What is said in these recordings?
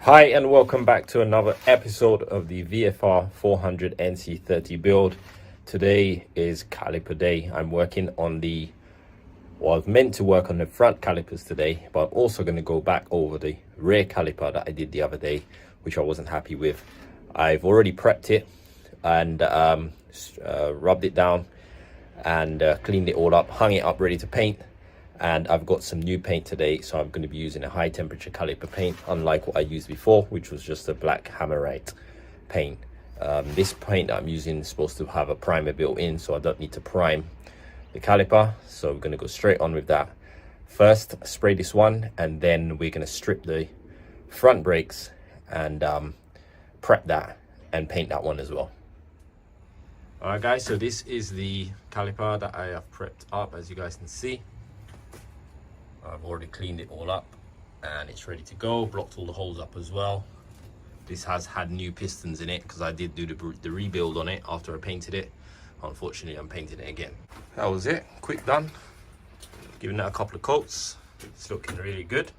Hi and welcome back to another episode of the VFR400 NC30 build. Today is caliper day. I'm working on I was meant to work on the front calipers today, but I'm also going to go back over the rear caliper that I did the other day, which I wasn't happy with. I've already prepped it and rubbed it down and cleaned it all up, hung it up ready to paint. And I've got some new paint today, so I'm going to be using a high temperature caliper paint, unlike what I used before, which was just a black hammerite paint. This paint that I'm using is supposed to have a primer built in, so I don't need to prime the caliper. So we're going to go straight on with that. First, spray this one, and then we're going to strip the front brakes and prep that and paint that one as well. Alright guys, so this is the caliper that I have prepped up, as you guys can see. I've already cleaned it all up and it's ready to go. Blocked all the holes up as well. This has had new pistons in it because I did do the rebuild on it after I painted it. Unfortunately, I'm painting it again. That was it, quick done. Giving that a couple of coats. It's looking really good.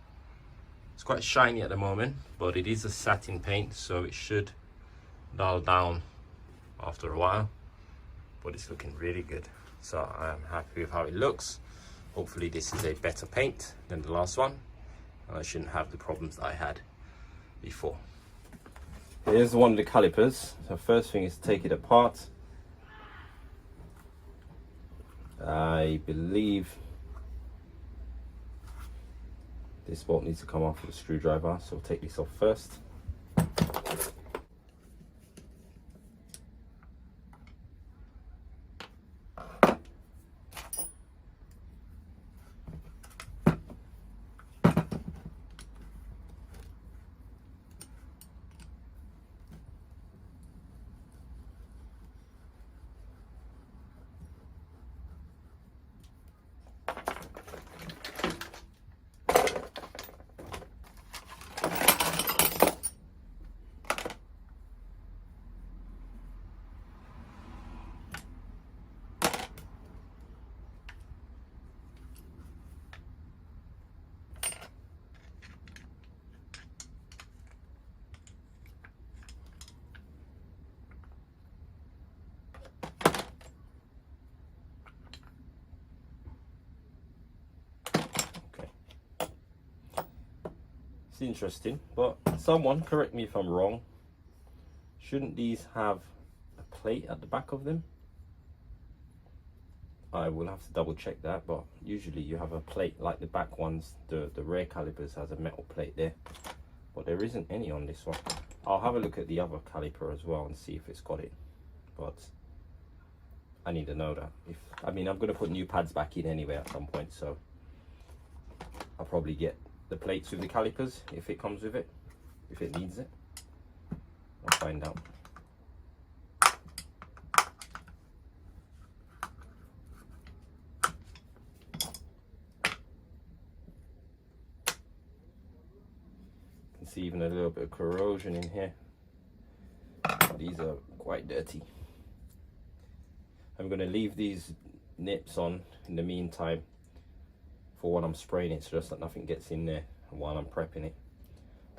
It's quite shiny at the moment, but it is a satin paint, so it should dull down after a while. But it's looking really good, so I'm happy with how it looks. Hopefully this is a better paint than the last one, and I shouldn't have the problems that I had before. Here's one of the calipers. So first thing is to take it apart. I believe this bolt needs to come off with a screwdriver, so we'll take this off first. Interesting, but someone correct me if I'm wrong, shouldn't these have a plate at the back of them? I will have to double check that, but usually you have a plate like the back ones. The rear calipers has a metal plate there, but there isn't any on this one. I'll have a look at the other caliper as well and see if it's got it, but I need to know that. I'm going to put new pads back in anyway at some point, so I'll probably get the plates with the calipers if it comes with it, if it needs it. I'll find out. You can see even a little bit of corrosion in here. These are quite dirty. I'm going to leave these nips on in the meantime for when I'm spraying it, so just that nothing gets in there. And while I'm prepping it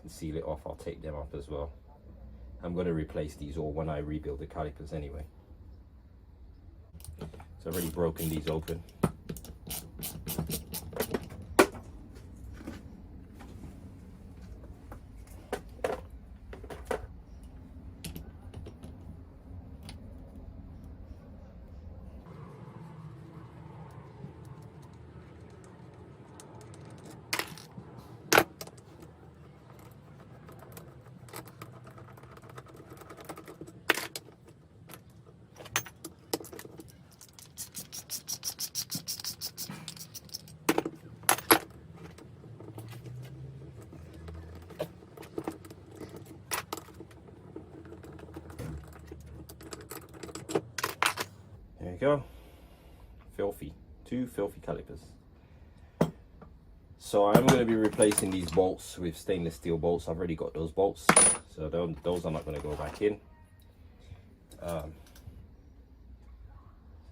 and seal it off, I'll take them up as well. I'm going to replace these all when I rebuild the calipers anyway. So I've already broken these open. There you go. Filthy. 2 filthy calipers. So I'm going to be replacing these bolts with stainless steel bolts. I've already got those bolts, so those are not going to go back in. So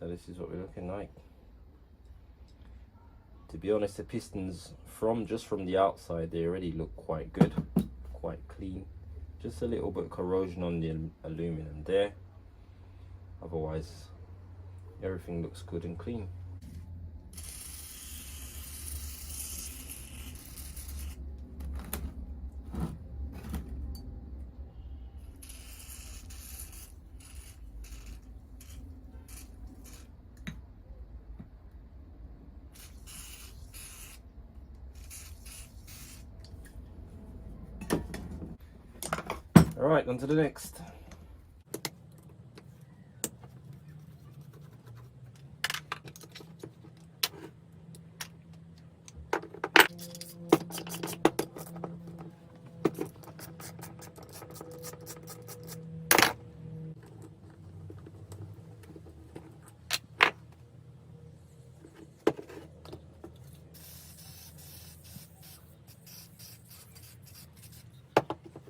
this is what we're looking like. To be honest, the pistons just from the outside, they already look quite good, quite clean. Just a little bit of corrosion on the aluminum there. Otherwise, everything looks good and clean. All right, on to the next.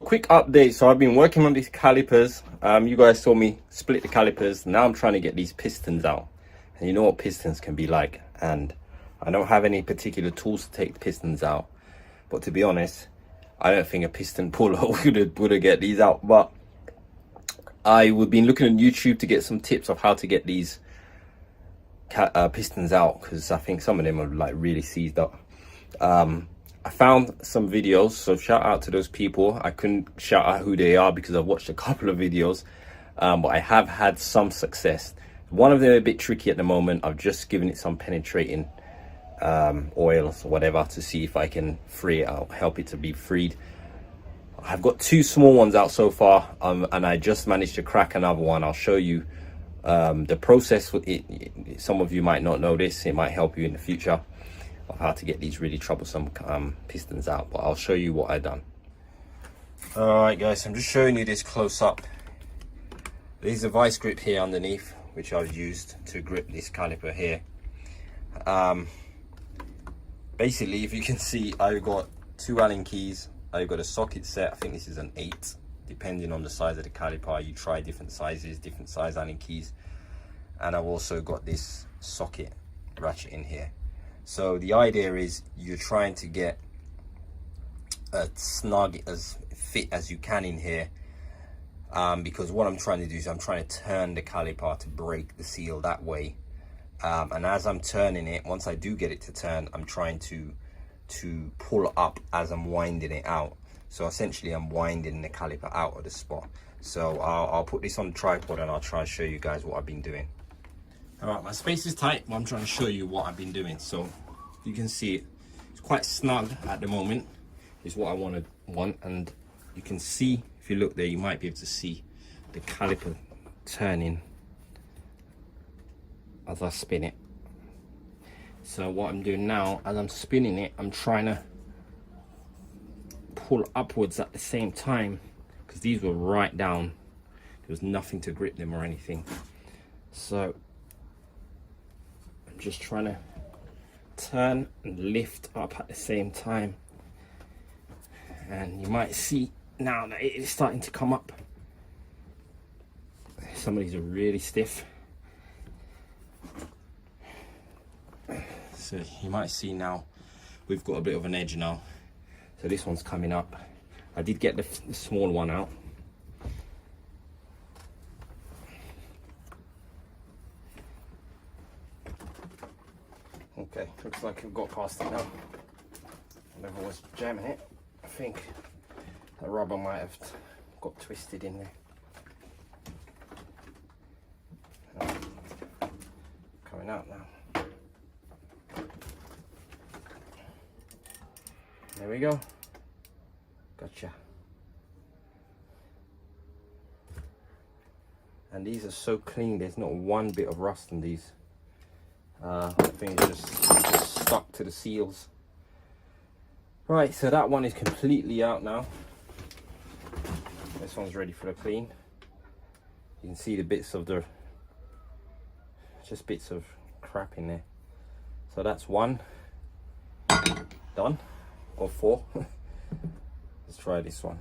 Quick update. So I've been working on these calipers. You guys saw me split the calipers. Now I'm trying to get these pistons out, and you know what pistons can be like, and I don't have any particular tools to take the pistons out, but to be honest, I don't think a piston puller would get these out. But I would been looking on YouTube to get some tips of how to get these pistons out, because I think some of them are like really seized up. I found some videos, so shout out to those people. I couldn't shout out who they are because I've watched a couple of videos, but I have had some success. One of them a bit tricky at the moment. I've just given it some penetrating oils or whatever to see if I can free it out, help it to be freed. I've got two small ones out so far, and I just managed to crack another one. I'll show you the process. Some of you might not know this. It might help you in the future of how to get these really troublesome pistons out, but I'll show you what I've done. All right guys, I'm just showing you this close up. There's a vice grip here underneath, which I've used to grip this caliper here. Basically, if you can see, I've got two Allen keys. I've got a socket set. I think this is an 8, depending on the size of the caliper. You try different sizes, different size Allen keys. And I've also got this socket ratchet in here. So the idea is you're trying to get as snug as fit as you can in here, because what I'm trying to do is I'm trying to turn the caliper to break the seal that way, and as I'm turning it, once I do get it to turn, I'm trying to pull up as I'm winding it out. So essentially I'm winding the caliper out of the spot. So I'll put this on the tripod and I'll try and show you guys what I've been doing. All right, my space is tight, but I'm trying to show you what I've been doing. So you can see it's quite snug at the moment, is what I want. And you can see, if you look there, you might be able to see the caliper turning as I spin it. So what I'm doing now, as I'm spinning it, I'm trying to pull upwards at the same time, because these were right down. There was nothing to grip them or anything. So I'm just trying to turn and lift up at the same time, and you might see now that it is starting to come up. Some of these are really stiff, so you might see now we've got a bit of an edge now. So this one's coming up. I did get the small one out. Okay, looks like we've got past it now. Whatever was jamming it, I think the rubber might have got twisted in there. Coming out now. There we go. Gotcha. And these are so clean, there's not one bit of rust in these. I think it's just stuck to the seals. Right, so that one is completely out now. This one's ready for the clean. You can see the bits of just bits of crap in there. So that's one done, or 4. Let's try this one.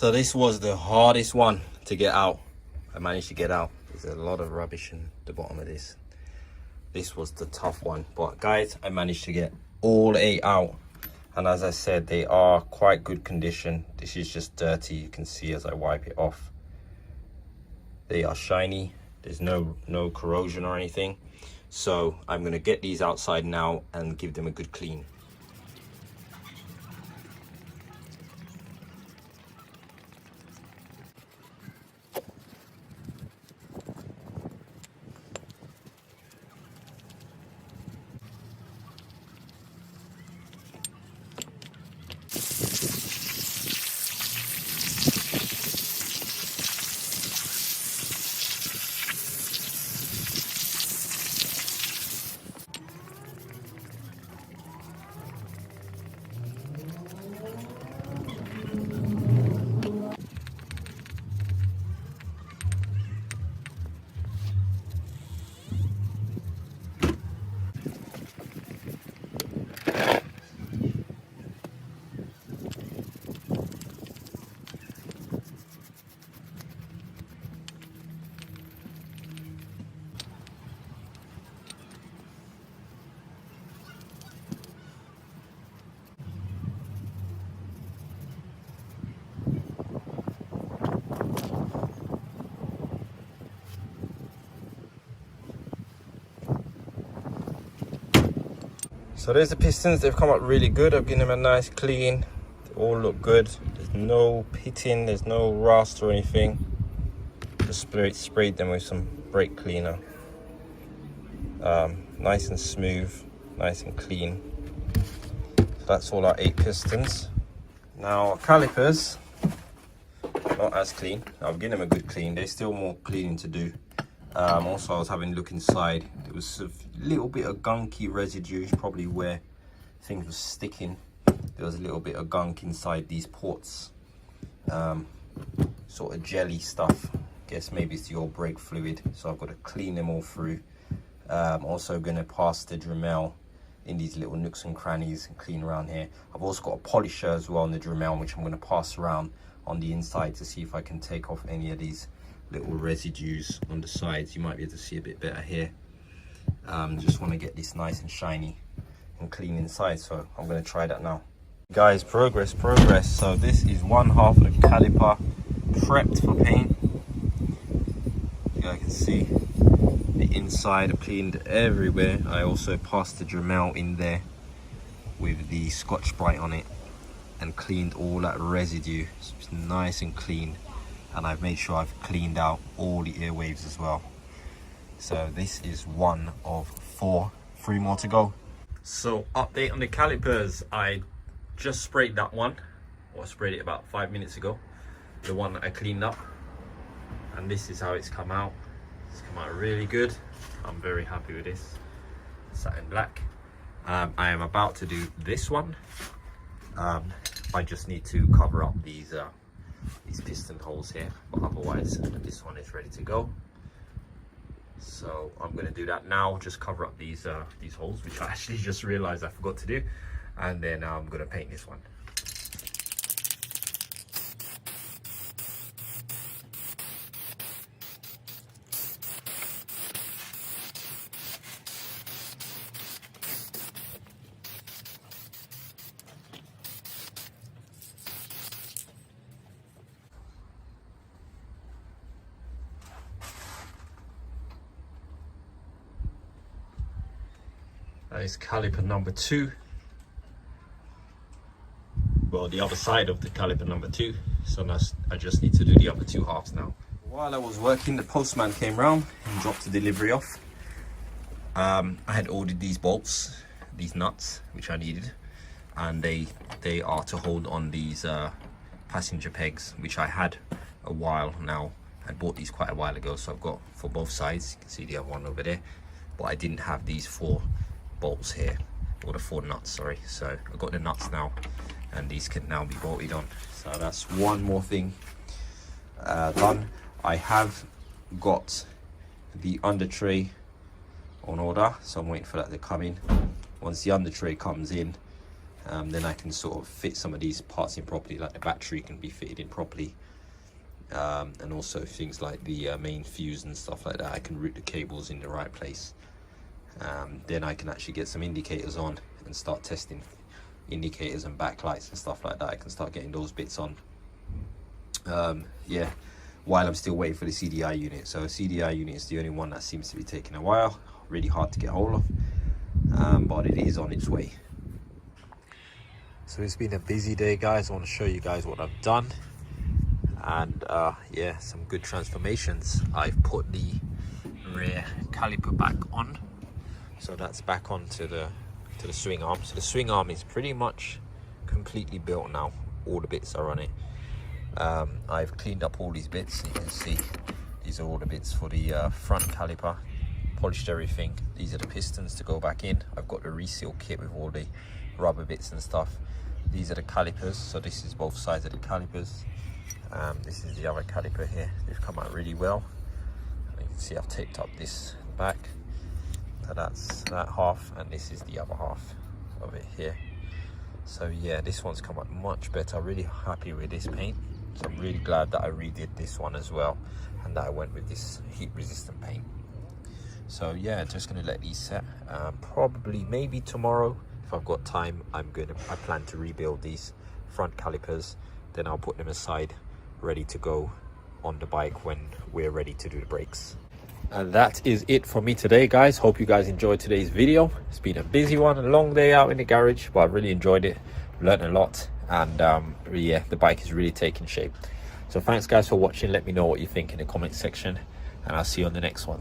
So this was the hardest one to get out. I managed to get out. There's a lot of rubbish in the bottom of this. This was the tough one, but guys, I managed to get all 8 out. And as I said, they are quite good condition. This is just dirty, you can see as I wipe it off. They are shiny. There's no corrosion or anything. So I'm gonna get these outside now and give them a good clean. So there's the pistons. They've come up really good. I've given them a nice clean. They all look good. There's no pitting, there's no rust or anything. Just sprayed them with some brake cleaner. Nice and smooth, nice and clean. So that's all our 8 pistons. Now calipers, not as clean. I've given them a good clean. There's still more cleaning to do. Also, I was having a look inside. There was a little bit of gunky residue, probably where things were sticking. There was a little bit of gunk inside these ports, sort of jelly stuff. Guess maybe it's the old brake fluid. So I've got to clean them all through. Also going to pass the Dremel in these little nooks and crannies and clean around here. I've also got a polisher as well on the Dremel, which I'm going to pass around on the inside to see if I can take off any of these little residues on the sides. You might be able to see a bit better here. Just want to get this nice and shiny and clean inside, so I'm going to try that now. Guys, progress. So this is one half of the caliper prepped for paint. You guys can see the inside. I've cleaned everywhere. I also passed the Dremel in there with the Scotch-Brite on it and cleaned all that residue. So it's nice and clean. And I've made sure I've cleaned out all the airwaves as well. So this is one of 4, 3 more to go. So update on the calipers. I just sprayed that one, or sprayed it about 5 minutes ago. The one that I cleaned up. And this is how it's come out. It's come out really good. I'm very happy with this. Satin black. I am about to do this one. I just need to cover up these piston holes here, but otherwise this one is ready to go. So I'm going to do that now, just cover up these holes, which I actually just realized I forgot to do, and then I'm going to paint this one. That is caliper number 2. Well, the other side of the caliper number 2. So now I just need to do the other 2 halves now. While I was working, the postman came round and dropped the delivery off. I had ordered these bolts, these nuts, which I needed, and they are to hold on these passenger pegs, which I had a while now. I bought these quite a while ago, so I've got for both sides. You can see the other one over there, but I didn't have these 4 bolts here, or the 4 nuts, sorry. So I've got the nuts now, and these can now be bolted on. So that's one more thing done. I have got the under tray on order, so I'm waiting for that to come in. Once the under tray comes in, Then I can sort of fit some of these parts in properly, like the battery can be fitted in properly, and also things like the main fuse and stuff like that. I can route the cables in the right place. Then I can actually get some indicators on and start testing indicators and backlights and stuff like that. I can start getting those bits on, yeah, while I'm still waiting for the CDI unit. So CDI unit is the only one that seems to be taking a while, really hard to get hold of, but it is on its way. So it's been a busy day, guys. I want to show you guys what I've done, and yeah, some good transformations. I've put the rear caliper back on, so that's back onto the swing arm. So the swing arm is pretty much completely built now. All the bits are on it. I've cleaned up all these bits. You can see these are all the bits for the front caliper. Polished everything. These are the pistons to go back in. I've got the reseal kit with all the rubber bits and stuff. These are the calipers, so this is both sides of the calipers. This is the other caliper here. They've come out really well. You can see I've taped up this back. So that's that half, and this is the other half of it here. So yeah, this one's come out much better. I'm really happy with this paint. So I'm really glad that I redid this one as well, and that I went with this heat resistant paint. So yeah, just gonna let these set. Probably maybe tomorrow, if I've got time, I plan to rebuild these front calipers. Then I'll put them aside, ready to go on the bike when we're ready to do the brakes. And that is it for me today, guys. Hope you guys enjoyed today's video. It's been a busy one, a long day out in the garage, but I really enjoyed it, learned a lot, and yeah, the bike is really taking shape. So thanks guys for watching. Let me know what you think in the comment section, and I'll see you on the next one.